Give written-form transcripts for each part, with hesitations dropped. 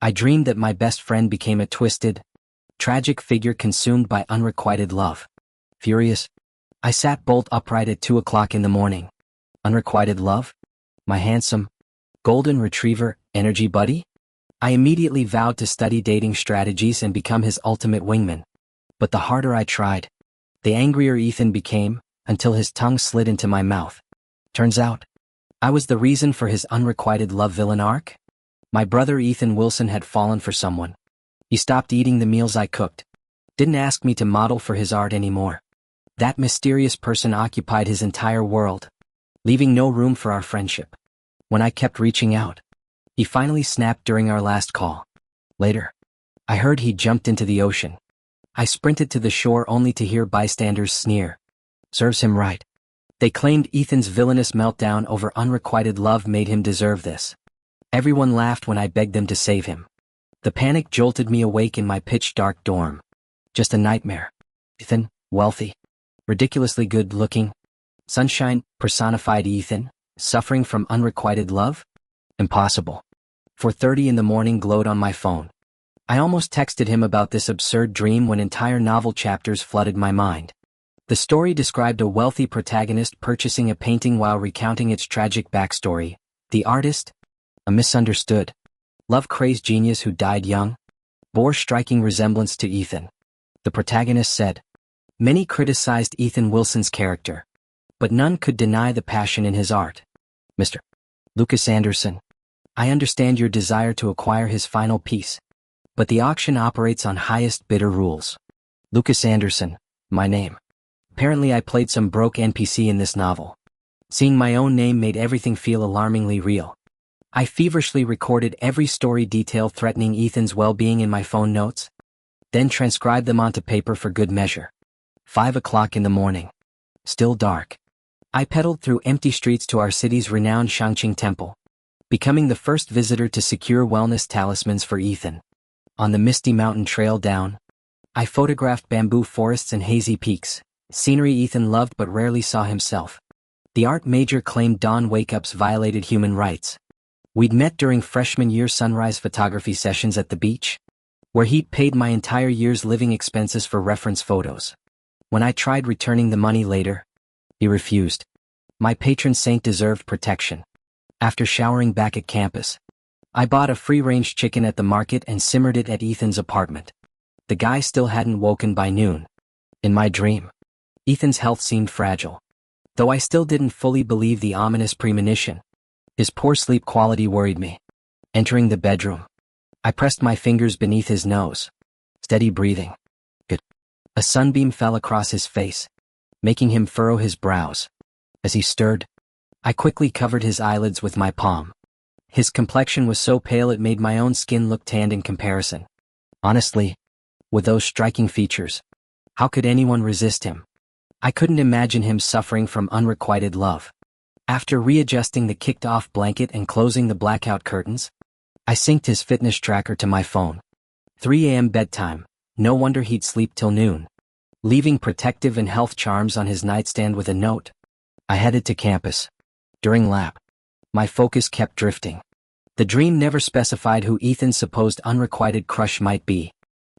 I dreamed that my best friend became a twisted, tragic figure consumed by unrequited love. Furious, I sat bolt upright at 2 o'clock in the morning. Unrequited love? My handsome, golden retriever, energy buddy? I immediately vowed to study dating strategies and become his ultimate wingman. But the harder I tried, the angrier Ethan became, until his tongue slid into my mouth. Turns out, I was the reason for his unrequited love villain arc. My brother Ethan Wilson had fallen for someone. He stopped eating the meals I cooked. Didn't ask me to model for his art anymore. That mysterious person occupied his entire world, leaving no room for our friendship. When I kept reaching out, he finally snapped during our last call. Later, I heard he jumped into the ocean. I sprinted to the shore only to hear bystanders sneer. Serves him right. They claimed Ethan's villainous meltdown over unrequited love made him deserve this. Everyone laughed when I begged them to save him. The panic jolted me awake in my pitch-dark dorm. Just a nightmare. Ethan, wealthy, ridiculously good-looking. Sunshine personified Ethan, suffering from unrequited love? Impossible. 4:30 in the morning glowed on my phone. I almost texted him about this absurd dream when entire novel chapters flooded my mind. The story described a wealthy protagonist purchasing a painting while recounting its tragic backstory. The artist? A misunderstood, love-crazed genius who died young, bore striking resemblance to Ethan. The protagonist said, "Many criticized Ethan Wilson's character, but none could deny the passion in his art. Mr. Lucas Anderson, I understand your desire to acquire his final piece, but the auction operates on highest bidder rules." Lucas Anderson, my name. Apparently I played some broke NPC in this novel. Seeing my own name made everything feel alarmingly real. I feverishly recorded every story detail threatening Ethan's well-being in my phone notes, then transcribed them onto paper for good measure. 5 o'clock in the morning. Still dark. I pedaled through empty streets to our city's renowned Shangqing Temple, becoming the first visitor to secure wellness talismans for Ethan. On the misty mountain trail down, I photographed bamboo forests and hazy peaks, scenery Ethan loved but rarely saw himself. The art major claimed dawn wake-ups violated human rights. We'd met during freshman year sunrise photography sessions at the beach, where he'd paid my entire year's living expenses for reference photos. When I tried returning the money later, he refused. My patron saint deserved protection. After showering back at campus, I bought a free-range chicken at the market and simmered it at Ethan's apartment. The guy still hadn't woken by noon. In my dream, Ethan's health seemed fragile, though I still didn't fully believe the ominous premonition. His poor sleep quality worried me. Entering the bedroom, I pressed my fingers beneath his nose. Steady breathing. Good. A sunbeam fell across his face, making him furrow his brows. As he stirred, I quickly covered his eyelids with my palm. His complexion was so pale it made my own skin look tanned in comparison. Honestly, with those striking features, how could anyone resist him? I couldn't imagine him suffering from unrequited love. After readjusting the kicked-off blanket and closing the blackout curtains, I synced his fitness tracker to my phone. 3 a.m. bedtime, no wonder he'd sleep till noon. Leaving protective and health charms on his nightstand with a note, I headed to campus. During lab, my focus kept drifting. The dream never specified who Ethan's supposed unrequited crush might be.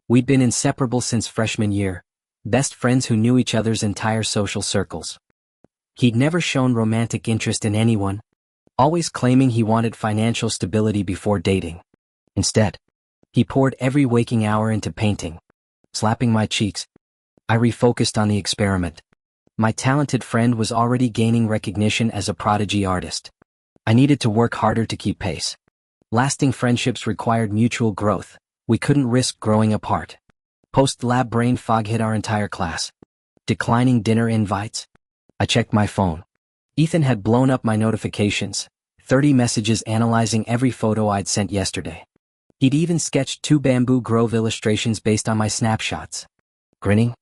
We'd been inseparable since freshman year, best friends who knew each other's entire social circles. He'd never shown romantic interest in anyone, always claiming he wanted financial stability before dating. Instead, he poured every waking hour into painting. Slapping my cheeks, I refocused on the experiment. My talented friend was already gaining recognition as a prodigy artist. I needed to work harder to keep pace. Lasting friendships required mutual growth. We couldn't risk growing apart. Post-lab brain fog hit our entire class. Declining dinner invites. I checked my phone. Ethan had blown up my notifications, 30 messages analyzing every photo I'd sent yesterday. He'd even sketched 2 bamboo grove illustrations based on my snapshots. Grinning,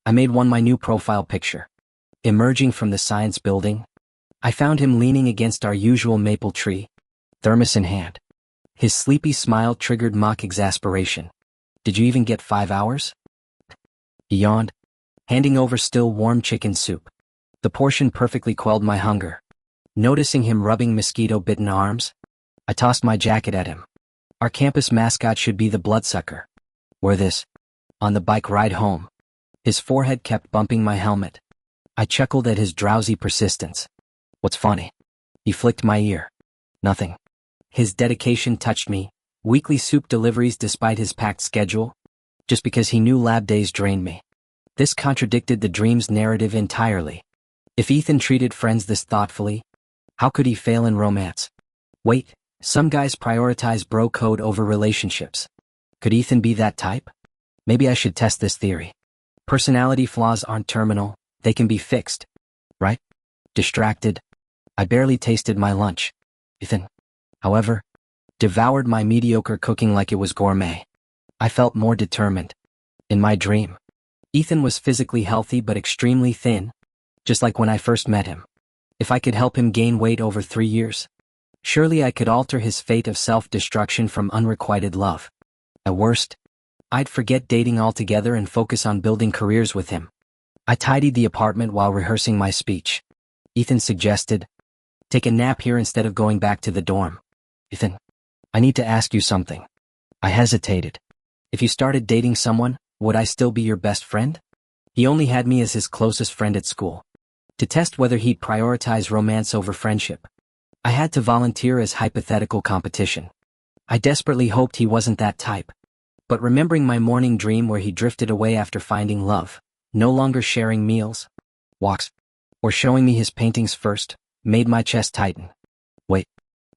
I made one my new profile picture. Emerging from the science building, I found him leaning against our usual maple tree, thermos in hand. His sleepy smile triggered mock exasperation. "Did you even get 5 hours?" He yawned, handing over still warm chicken soup. The portion perfectly quelled my hunger. Noticing him rubbing mosquito-bitten arms, I tossed my jacket at him. Our campus mascot should be the bloodsucker. Wear this. On the bike ride home. His forehead kept bumping my helmet. I chuckled at his drowsy persistence. What's funny? He flicked my ear. Nothing. His dedication touched me. Weekly soup deliveries despite his packed schedule. Just because he knew lab days drained me. This contradicted the dream's narrative entirely. If Ethan treated friends this thoughtfully, how could he fail in romance? Wait, some guys prioritize bro code over relationships. Could Ethan be that type? Maybe I should test this theory. Personality flaws aren't terminal, they can be fixed. Right? Distracted. I barely tasted my lunch. Ethan, however, devoured my mediocre cooking like it was gourmet. I felt more determined. In my dream, Ethan was physically healthy but extremely thin, just like when I first met him. If I could help him gain weight over 3 years, surely I could alter his fate of self-destruction from unrequited love. At worst, I'd forget dating altogether and focus on building careers with him. I tidied the apartment while rehearsing my speech. Ethan suggested, take a nap here instead of going back to the dorm. Ethan, I need to ask you something. I hesitated. If you started dating someone, would I still be your best friend? He only had me as his closest friend at school. To test whether he'd prioritize romance over friendship, I had to volunteer as hypothetical competition. I desperately hoped he wasn't that type. But remembering my morning dream where he drifted away after finding love, no longer sharing meals, walks, or showing me his paintings first, made my chest tighten. Wait.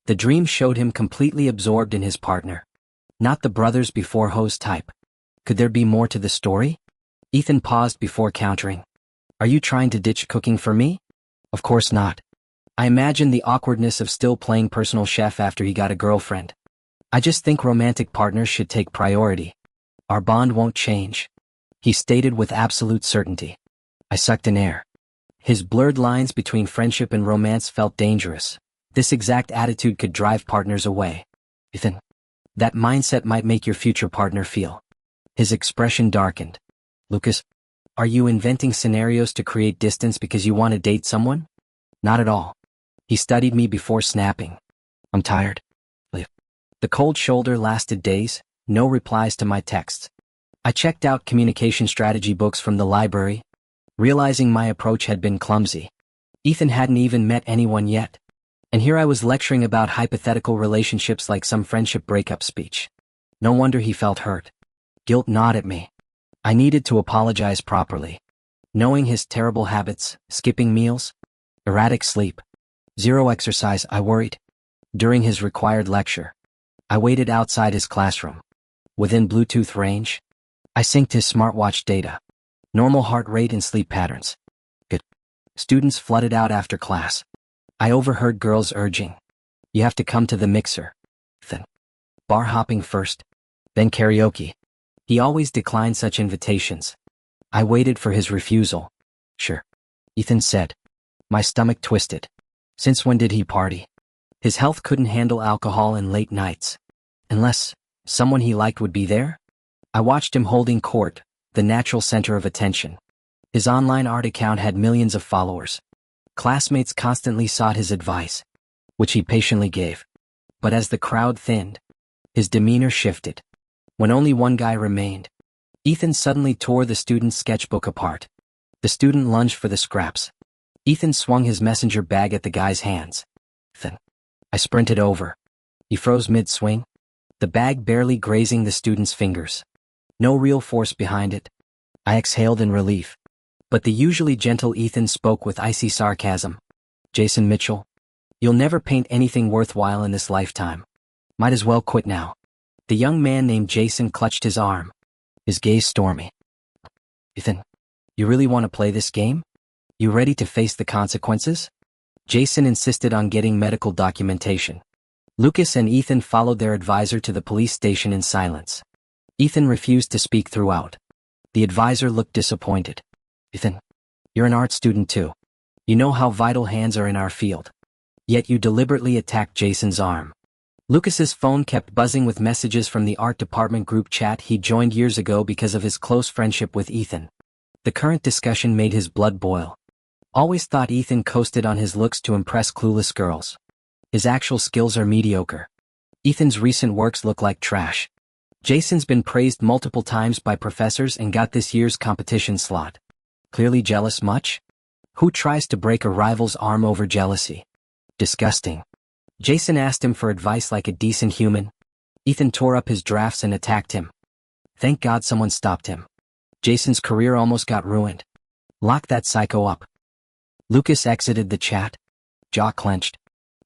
The dream showed him completely absorbed in his partner. Not the brothers before hoes type. Could there be more to the story? Ethan paused before countering. Are you trying to ditch cooking for me? Of course not. I imagine the awkwardness of still playing personal chef after he got a girlfriend. I just think romantic partners should take priority. Our bond won't change, he stated with absolute certainty. I sucked in air. His blurred lines between friendship and romance felt dangerous. This exact attitude could drive partners away. Ethan, that mindset might make your future partner feel. His expression darkened. Lucas, are you inventing scenarios to create distance because you want to date someone? Not at all. He studied me before snapping. I'm tired. Leave. The cold shoulder lasted days, no replies to my texts. I checked out communication strategy books from the library, realizing my approach had been clumsy. Ethan hadn't even met anyone yet. And here I was lecturing about hypothetical relationships like some friendship breakup speech. No wonder he felt hurt. Guilt gnawed at me. I needed to apologize properly. Knowing his terrible habits, skipping meals, erratic sleep, zero exercise, I worried. During his required lecture, I waited outside his classroom. Within Bluetooth range, I synced his smartwatch data. Normal heart rate and sleep patterns. Good. Students flooded out after class. I overheard girls urging, you have to come to the mixer. Then, bar hopping first, then karaoke. He always declined such invitations. I waited for his refusal. Sure, Ethan said. My stomach twisted. Since when did he party? His health couldn't handle alcohol and late nights. Unless someone he liked would be there? I watched him holding court, the natural center of attention. His online art account had millions of followers. Classmates constantly sought his advice, which he patiently gave. But as the crowd thinned, his demeanor shifted. When only one guy remained, Ethan suddenly tore the student's sketchbook apart. The student lunged for the scraps. Ethan swung his messenger bag at the guy's hands. Then, I sprinted over. He froze mid-swing, the bag barely grazing the student's fingers. No real force behind it. I exhaled in relief. But the usually gentle Ethan spoke with icy sarcasm. Jason Mitchell, you'll never paint anything worthwhile in this lifetime. Might as well quit now. The young man named Jason clutched his arm, his gaze stormy. Ethan, you really want to play this game? You ready to face the consequences? Jason insisted on getting medical documentation. Lucas and Ethan followed their advisor to the police station in silence. Ethan refused to speak throughout. The advisor looked disappointed. Ethan, you're an art student too. You know how vital hands are in our field. Yet you deliberately attacked Jason's arm. Lucas's phone kept buzzing with messages from the art department group chat he joined years ago because of his close friendship with Ethan. The current discussion made his blood boil. Always thought Ethan coasted on his looks to impress clueless girls. His actual skills are mediocre. Ethan's recent works look like trash. Jason's been praised multiple times by professors and got this year's competition slot. Clearly jealous much? Who tries to break a rival's arm over jealousy? Disgusting. Jason asked him for advice like a decent human. Ethan tore up his drafts and attacked him. Thank God someone stopped him. Jason's career almost got ruined. Lock that psycho up. Lucas exited the chat, jaw clenched.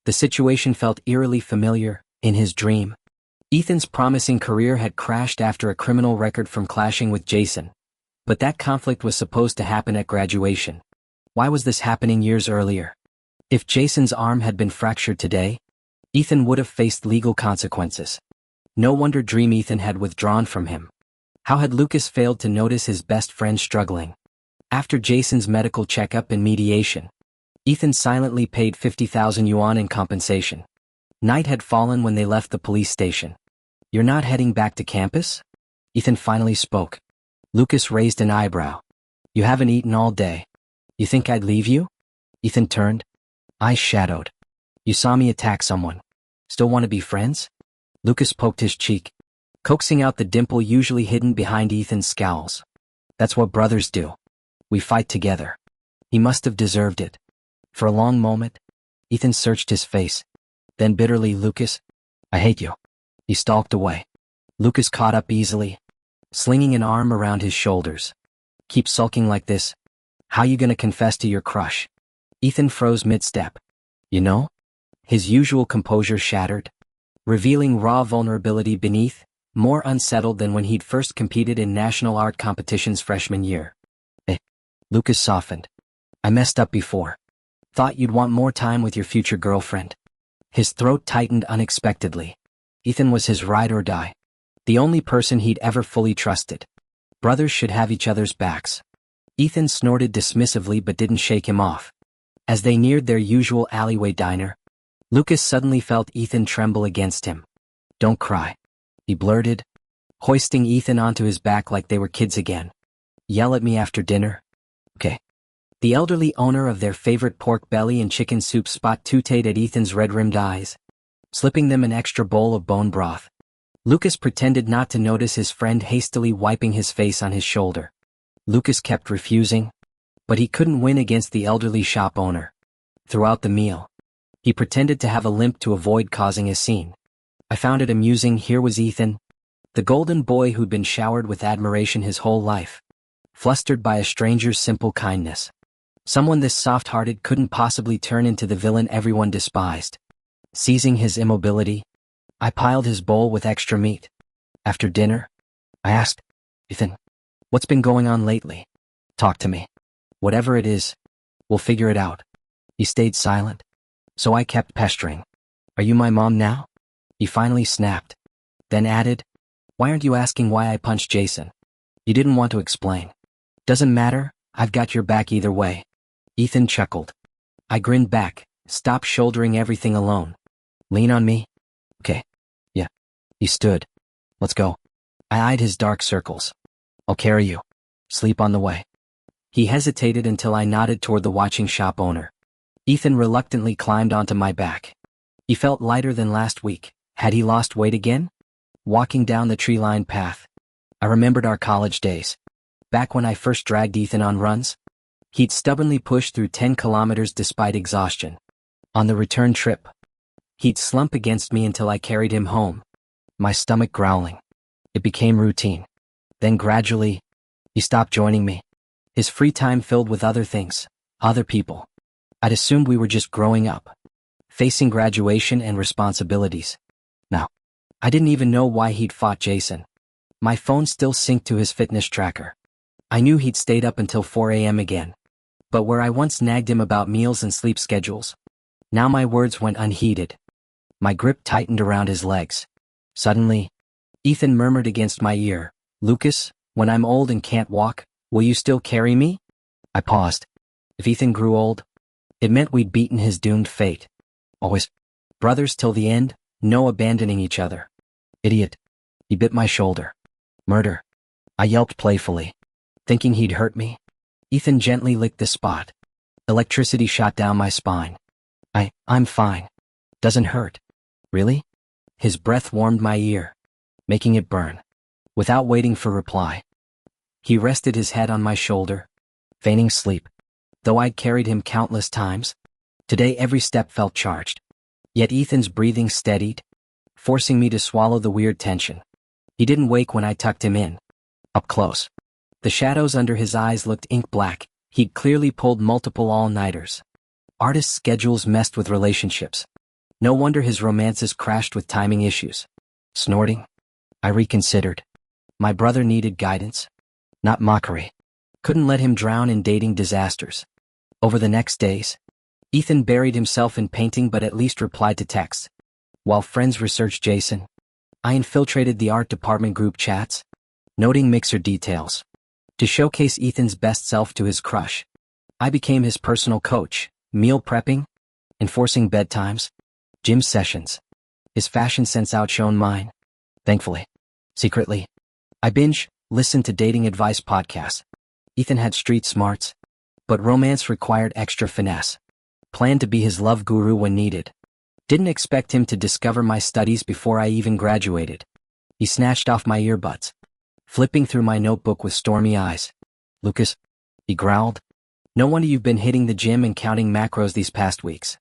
The situation felt eerily familiar, in his dream. Ethan's promising career had crashed after a criminal record from clashing with Jason. But that conflict was supposed to happen at graduation. Why was this happening years earlier? If Jason's arm had been fractured today, Ethan would have faced legal consequences. No wonder Dream Ethan had withdrawn from him. How had Lucas failed to notice his best friend struggling? After Jason's medical checkup and mediation, Ethan silently paid 50,000 yuan in compensation. Night had fallen when they left the police station. You're not heading back to campus? Ethan finally spoke. Lucas raised an eyebrow. You haven't eaten all day. You think I'd leave you? Ethan turned. Eyes shadowed. You saw me attack someone. Still want to be friends? Lucas poked his cheek, coaxing out the dimple usually hidden behind Ethan's scowls. That's what brothers do. We fight together. He must have deserved it. For a long moment, Ethan searched his face. Then bitterly, Lucas, I hate you. He stalked away. Lucas caught up easily, slinging an arm around his shoulders. Keep sulking like this. How you gonna confess to your crush? Ethan froze mid-step. You know? His usual composure shattered, revealing raw vulnerability beneath, more unsettled than when he'd first competed in national art competitions freshman year. Lucas softened. I messed up before. Thought you'd want more time with your future girlfriend. His throat tightened unexpectedly. Ethan was his ride or die. The only person he'd ever fully trusted. Brothers should have each other's backs. Ethan snorted dismissively but didn't shake him off. As they neared their usual alleyway diner, Lucas suddenly felt Ethan tremble against him. Don't cry, he blurted, hoisting Ethan onto his back like they were kids again. Yell at me after dinner? Okay. The elderly owner of their favorite pork belly and chicken soup spot tooted at Ethan's red-rimmed eyes, slipping them an extra bowl of bone broth. Lucas pretended not to notice his friend hastily wiping his face on his shoulder. Lucas kept refusing, but he couldn't win against the elderly shop owner. Throughout the meal, he pretended to have a limp to avoid causing a scene. I found it amusing. Here was Ethan, the golden boy who'd been showered with admiration his whole life, flustered by a stranger's simple kindness. Someone this soft-hearted couldn't possibly turn into the villain everyone despised. Seizing his immobility, I piled his bowl with extra meat. After dinner, I asked, Ethan, what's been going on lately? Talk to me. Whatever it is, we'll figure it out. He stayed silent, so I kept pestering. Are you my mom now? He finally snapped, then added, why aren't you asking why I punched Jason? You didn't want to explain. Doesn't matter, I've got your back either way. Ethan chuckled. I grinned back. Stop shouldering everything alone. Lean on me? Okay. Yeah. He stood. Let's go. I eyed his dark circles. I'll carry you. Sleep on the way. He hesitated until I nodded toward the watching shop owner. Ethan reluctantly climbed onto my back. He felt lighter than last week. Had he lost weight again? Walking down the tree-lined path, I remembered our college days. Back when I first dragged Ethan on runs, he'd stubbornly push through 10 kilometers despite exhaustion. On the return trip, he'd slump against me until I carried him home, my stomach growling. It became routine. Then gradually, he stopped joining me. His free time filled with other things, other people. I'd assumed we were just growing up, facing graduation and responsibilities. Now, I didn't even know why he'd fought Jason. My phone still synced to his fitness tracker. I knew he'd stayed up until 4 a.m. again. But where I once nagged him about meals and sleep schedules, now my words went unheeded. My grip tightened around his legs. Suddenly, Ethan murmured against my ear, Lucas, when I'm old and can't walk, will you still carry me? I paused. If Ethan grew old, it meant we'd beaten his doomed fate. Always brothers till the end, no abandoning each other. Idiot. He bit my shoulder. Murder. I yelped playfully, thinking he'd hurt me. Ethan gently licked the spot. Electricity shot down my spine. I'm fine. Doesn't hurt. Really? His breath warmed my ear, making it burn. Without waiting for reply, he rested his head on my shoulder, feigning sleep. Though I'd carried him countless times, today every step felt charged. Yet Ethan's breathing steadied, forcing me to swallow the weird tension. He didn't wake when I tucked him in. Up close, the shadows under his eyes looked ink black. He'd clearly pulled multiple all-nighters. Artists' schedules messed with relationships. No wonder his romances crashed with timing issues. Snorting, I reconsidered. My brother needed guidance, not mockery. Couldn't let him drown in dating disasters. Over the next days, Ethan buried himself in painting but at least replied to texts. While friends researched Jason, I infiltrated the art department group chats, noting mixer details. To showcase Ethan's best self to his crush, I became his personal coach, meal prepping, enforcing bedtimes, gym sessions. His fashion sense outshone mine. Thankfully. Secretly, I listened to dating advice podcasts. Ethan had street smarts, but romance required extra finesse. Planned to be his love guru when needed. Didn't expect him to discover my studies before I even graduated. He snatched off my earbuds, flipping through my notebook with stormy eyes. Lucas, he growled. No wonder you've been hitting the gym and counting macros these past weeks.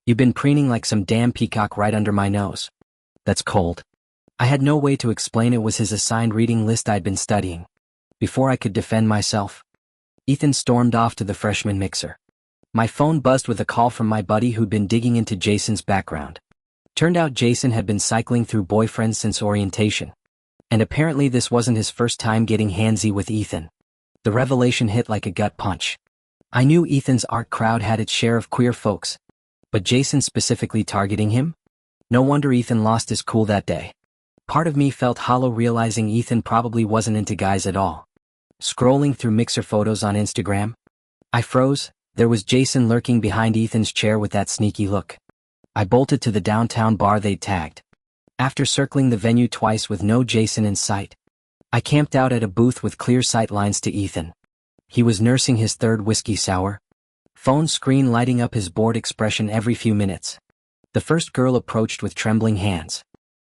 You've been preening like some damn peacock right under my nose. That's cold. I had no way to explain it was his assigned reading list I'd been studying. Before I could defend myself, Ethan stormed off to the freshman mixer. My phone buzzed with a call from my buddy who'd been digging into Jason's background. Turned out Jason had been cycling through boyfriends since orientation. And apparently this wasn't his first time getting handsy with Ethan. The revelation hit like a gut punch. I knew Ethan's art crowd had its share of queer folks, but Jason specifically targeting him? No wonder Ethan lost his cool that day. Part of me felt hollow realizing Ethan probably wasn't into guys at all. Scrolling through mixer photos on Instagram, I froze. There was Jason lurking behind Ethan's chair with that sneaky look. I bolted to the downtown bar they'd tagged. After circling the venue twice with no Jason in sight, I camped out at a booth with clear sight lines to Ethan. He was nursing his third whiskey sour, phone screen lighting up his bored expression every few minutes. The first girl approached with trembling hands.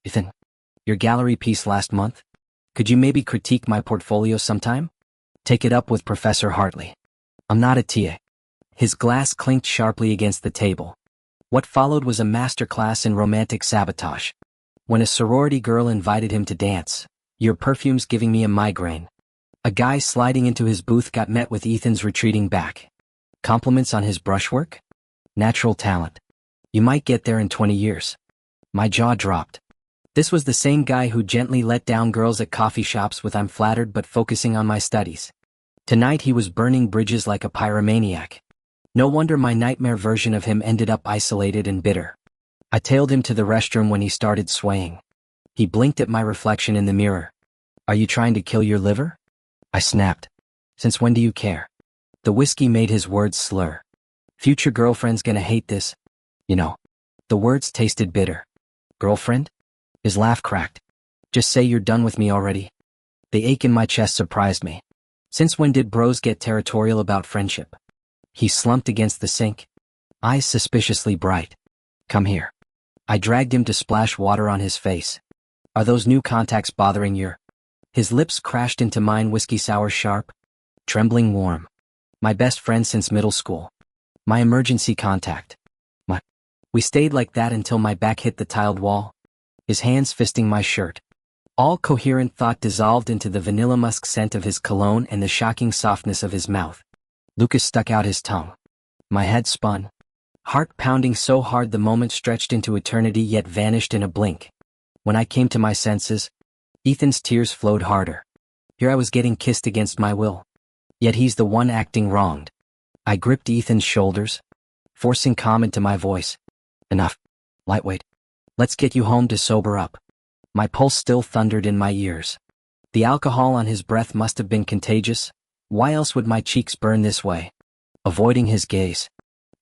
Ethan, your gallery piece last month? Could you maybe critique my portfolio sometime? Take it up with Professor Hartley. I'm not a TA. His glass clinked sharply against the table. What followed was a masterclass in romantic sabotage. When a sorority girl invited him to dance, your perfume's giving me a migraine. A guy sliding into his booth got met with Ethan's retreating back. Compliments on his brushwork? Natural talent. You might get there in 20 years. My jaw dropped. This was the same guy who gently let down girls at coffee shops with "I'm flattered but focusing on my studies." Tonight he was burning bridges like a pyromaniac. No wonder my nightmare version of him ended up isolated and bitter. I tailed him to the restroom when he started swaying. He blinked at my reflection in the mirror. Are you trying to kill your liver? I snapped. Since when do you care? The whiskey made his words slur. Future girlfriend's gonna hate this. You know. The words tasted bitter. Girlfriend? His laugh cracked. Just say you're done with me already. The ache in my chest surprised me. Since when did bros get territorial about friendship? He slumped against the sink, eyes suspiciously bright. Come here. I dragged him to splash water on his face. Are those new contacts bothering your? His lips crashed into mine, whiskey sour sharp, trembling warm. My best friend since middle school. My emergency contact. We stayed like that until my back hit the tiled wall, his hands fisting my shirt. All coherent thought dissolved into the vanilla musk scent of his cologne and the shocking softness of his mouth. Lucas stuck out his tongue. My head spun. Heart pounding so hard the moment stretched into eternity yet vanished in a blink. When I came to my senses, Ethan's tears flowed harder. Here I was getting kissed against my will. Yet he's the one acting wronged. I gripped Ethan's shoulders, forcing calm into my voice. Enough. Lightweight. Let's get you home to sober up. My pulse still thundered in my ears. The alcohol on his breath must have been contagious. Why else would my cheeks burn this way? Avoiding his gaze,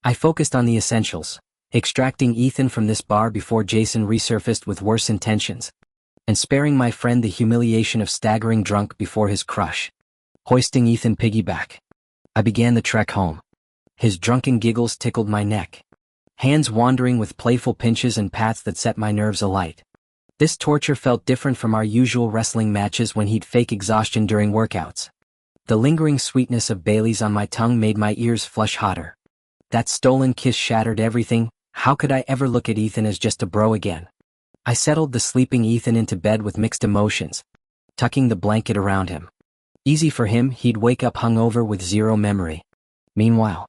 I focused on the essentials, extracting Ethan from this bar before Jason resurfaced with worse intentions, and sparing my friend the humiliation of staggering drunk before his crush. Hoisting Ethan piggyback, I began the trek home. His drunken giggles tickled my neck, hands wandering with playful pinches and pats that set my nerves alight. This torture felt different from our usual wrestling matches when he'd fake exhaustion during workouts. The lingering sweetness of Bailey's on my tongue made my ears flush hotter. That stolen kiss shattered everything. How could I ever look at Ethan as just a bro again? I settled the sleeping Ethan into bed with mixed emotions, tucking the blanket around him. Easy for him, he'd wake up hungover with zero memory. Meanwhile,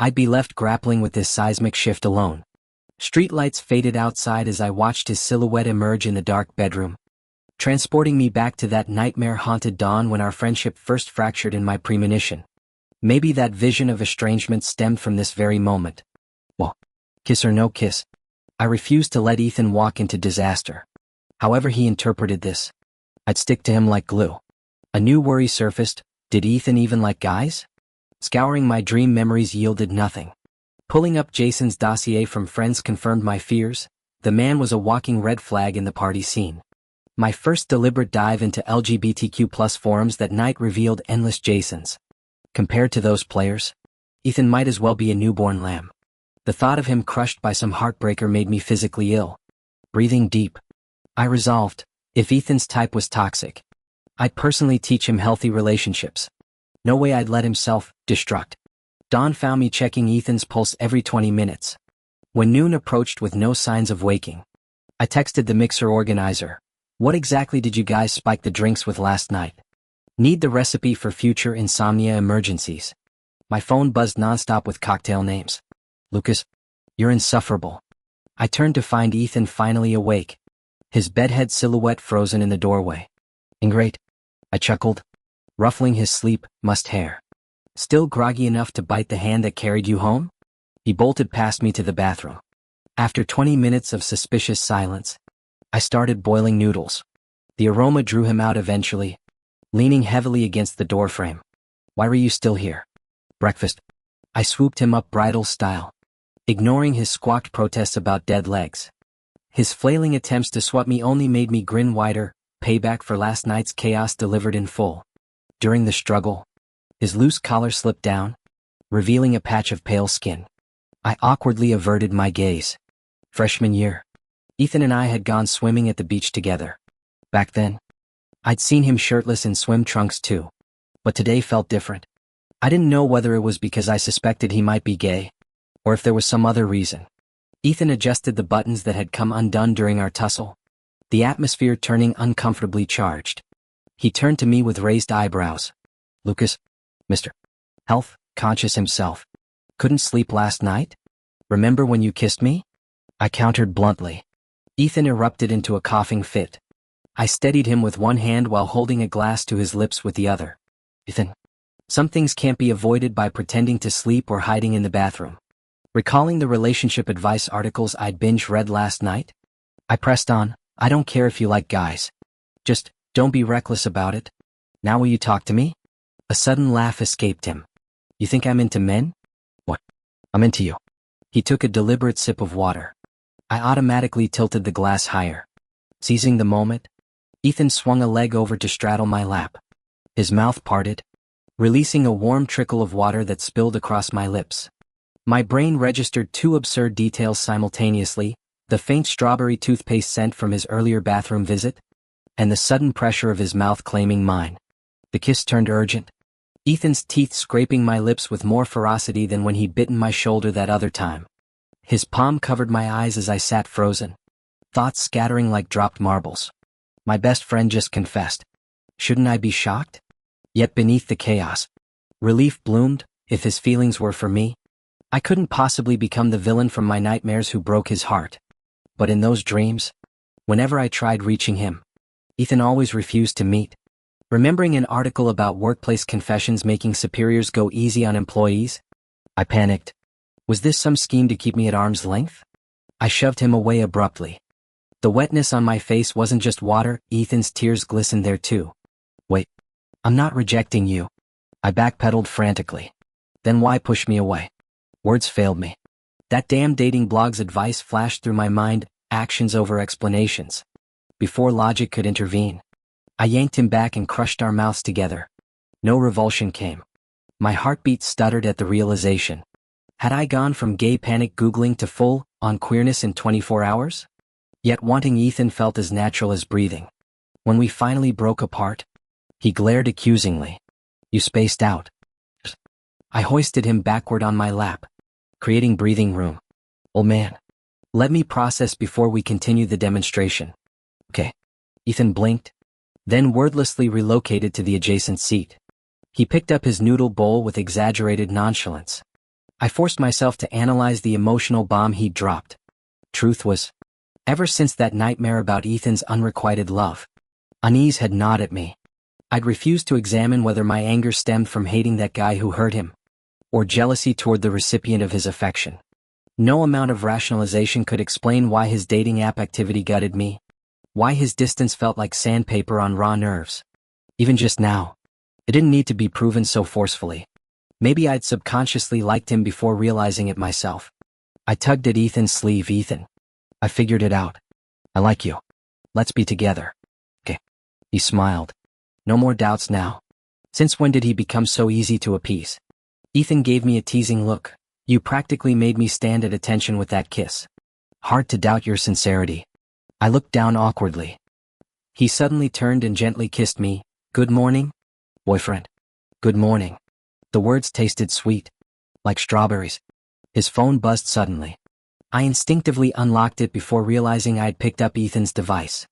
I'd be left grappling with this seismic shift alone. Streetlights faded outside as I watched his silhouette emerge in the dark bedroom, transporting me back to that nightmare-haunted dawn when our friendship first fractured in my premonition. Maybe that vision of estrangement stemmed from this very moment. Well, kiss or no kiss, I refused to let Ethan walk into disaster. However he interpreted this, I'd stick to him like glue. A new worry surfaced. Did Ethan even like guys? Scouring my dream memories yielded nothing. Pulling up Jason's dossier from friends confirmed my fears. The man was a walking red flag in the party scene. My first deliberate dive into LGBTQ+ forums that night revealed endless Jasons. Compared to those players, Ethan might as well be a newborn lamb. The thought of him crushed by some heartbreaker made me physically ill. Breathing deep, I resolved, if Ethan's type was toxic, I'd personally teach him healthy relationships. No way I'd let him self-destruct. Dawn found me checking Ethan's pulse every 20 minutes. When noon approached with no signs of waking, I texted the mixer organizer. What exactly did you guys spike the drinks with last night? Need the recipe for future insomnia emergencies. My phone buzzed nonstop with cocktail names. Lucas, you're insufferable. I turned to find Ethan finally awake, his bedhead silhouette frozen in the doorway. Ingrate, I chuckled, ruffling his sleep-mussed hair. Still groggy enough to bite the hand that carried you home? He bolted past me to the bathroom. After 20 minutes of suspicious silence, I started boiling noodles. The aroma drew him out eventually, leaning heavily against the doorframe. Why were you still here? Breakfast. I swooped him up bridal style, ignoring his squawked protests about dead legs. His flailing attempts to swat me only made me grin wider, payback for last night's chaos delivered in full. During the struggle, his loose collar slipped down, revealing a patch of pale skin. I awkwardly averted my gaze. Freshman year, Ethan and I had gone swimming at the beach together. Back then, I'd seen him shirtless in swim trunks too. But today felt different. I didn't know whether it was because I suspected he might be gay, or if there was some other reason. Ethan adjusted the buttons that had come undone during our tussle, the atmosphere turning uncomfortably charged. He turned to me with raised eyebrows. Lucas, Mr. Health, conscious himself. Couldn't sleep last night? Remember when you kissed me? I countered bluntly. Ethan erupted into a coughing fit. I steadied him with one hand while holding a glass to his lips with the other. Ethan, some things can't be avoided by pretending to sleep or hiding in the bathroom. Recalling the relationship advice articles I'd binge-read last night, I pressed on. I don't care if you like guys. Just, don't be reckless about it. Now will you talk to me? A sudden laugh escaped him. You think I'm into men? What? I'm into you. He took a deliberate sip of water. I automatically tilted the glass higher. Seizing the moment, Ethan swung a leg over to straddle my lap. His mouth parted, releasing a warm trickle of water that spilled across my lips. My brain registered two absurd details simultaneously, the faint strawberry toothpaste scent from his earlier bathroom visit, and the sudden pressure of his mouth claiming mine. The kiss turned urgent, Ethan's teeth scraping my lips with more ferocity than when he'd bitten my shoulder that other time. His palm covered my eyes as I sat frozen, thoughts scattering like dropped marbles. My best friend just confessed. Shouldn't I be shocked? Yet beneath the chaos, relief bloomed. If his feelings were for me, I couldn't possibly become the villain from my nightmares who broke his heart. But in those dreams, whenever I tried reaching him, Ethan always refused to meet. Remembering an article about workplace confessions making superiors go easy on employees, I panicked. Was this some scheme to keep me at arm's length? I shoved him away abruptly. The wetness on my face wasn't just water, Ethan's tears glistened there too. Wait, I'm not rejecting you. I backpedaled frantically. Then why push me away? Words failed me. That damn dating blog's advice flashed through my mind, actions over explanations. Before logic could intervene, I yanked him back and crushed our mouths together. No revulsion came. My heartbeat stuttered at the realization. Had I gone from gay panic Googling to full-on queerness in 24 hours? Yet wanting Ethan felt as natural as breathing. When we finally broke apart, he glared accusingly. You spaced out. I hoisted him backward on my lap, creating breathing room. Old man, let me process before we continue the demonstration. Okay. Ethan blinked, then wordlessly relocated to the adjacent seat. He picked up his noodle bowl with exaggerated nonchalance. I forced myself to analyze the emotional bomb he'd dropped. Truth was, ever since that nightmare about Ethan's unrequited love, unease had gnawed at me. I'd refused to examine whether my anger stemmed from hating that guy who hurt him, or jealousy toward the recipient of his affection. No amount of rationalization could explain why his dating app activity gutted me, why his distance felt like sandpaper on raw nerves. Even just now, it didn't need to be proven so forcefully. Maybe I'd subconsciously liked him before realizing it myself. I tugged at Ethan's sleeve. Ethan, I figured it out. I like you. Let's be together. Okay. He smiled. No more doubts now. Since when did he become so easy to appease? Ethan gave me a teasing look. You practically made me stand at attention with that kiss. Hard to doubt your sincerity. I looked down awkwardly. He suddenly turned and gently kissed me. Good morning, boyfriend. Good morning. The words tasted sweet, like strawberries. His phone buzzed suddenly. I instinctively unlocked it before realizing I'd picked up Ethan's device.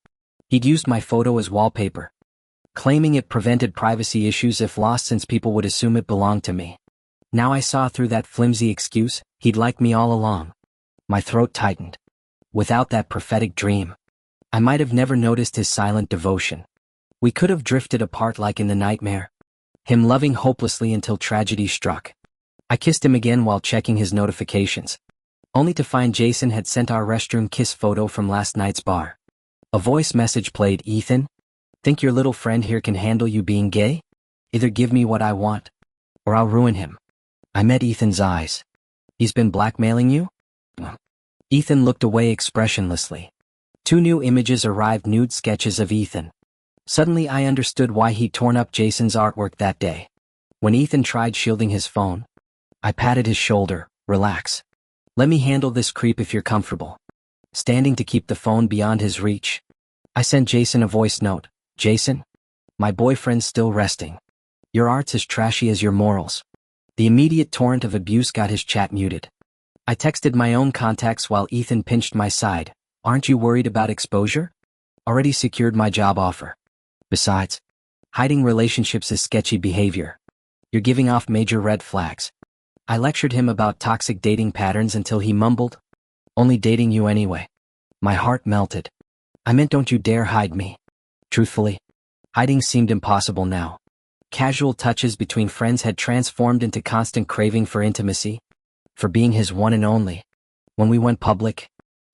He'd used my photo as wallpaper, claiming it prevented privacy issues if lost since people would assume it belonged to me. Now I saw through that flimsy excuse. He'd liked me all along. My throat tightened. Without that prophetic dream, I might have never noticed his silent devotion. We could have drifted apart like in the nightmare, him loving hopelessly until tragedy struck. I kissed him again while checking his notifications, only to find Jason had sent our restroom kiss photo from last night's bar. A voice message played. Ethan, think your little friend here can handle you being gay? Either give me what I want, or I'll ruin him. I met Ethan's eyes. He's been blackmailing you? Ethan looked away expressionlessly. 2 new images arrived, nude sketches of Ethan. Suddenly I understood why he'd torn up Jason's artwork that day. When Ethan tried shielding his phone, I patted his shoulder. Relax. Let me handle this creep if you're comfortable. Standing to keep the phone beyond his reach, I sent Jason a voice note. Jason, my boyfriend's still resting. Your art's as trashy as your morals. The immediate torrent of abuse got his chat muted. I texted my own contacts while Ethan pinched my side. Aren't you worried about exposure? Already secured my job offer. Besides, hiding relationships is sketchy behavior. You're giving off major red flags. I lectured him about toxic dating patterns until he mumbled, only dating you anyway. My heart melted. I meant don't you dare hide me. Truthfully, hiding seemed impossible now. Casual touches between friends had transformed into constant craving for intimacy, for being his one and only. When we went public,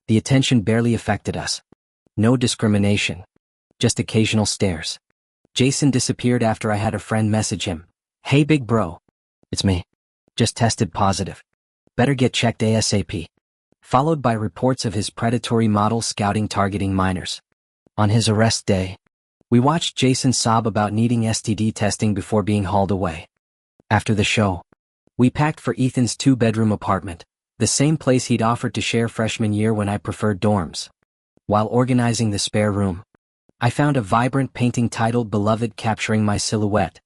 the attention barely affected us. No discrimination, just occasional stares. Jason disappeared after I had a friend message him. Hey big bro. It's me. Just tested positive. Better get checked ASAP. Followed by reports of his predatory model scouting targeting minors. On his arrest day, we watched Jason sob about needing STD testing before being hauled away. After the show, we packed for Ethan's 2-bedroom apartment, the same place he'd offered to share freshman year when I preferred dorms. While organizing the spare room, I found a vibrant painting titled Beloved capturing my silhouette.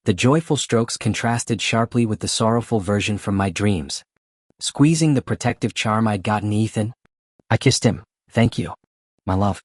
The joyful strokes contrasted sharply with the sorrowful version from my dreams. Squeezing the protective charm I'd gotten Ethan, I kissed him. Thank you, my love.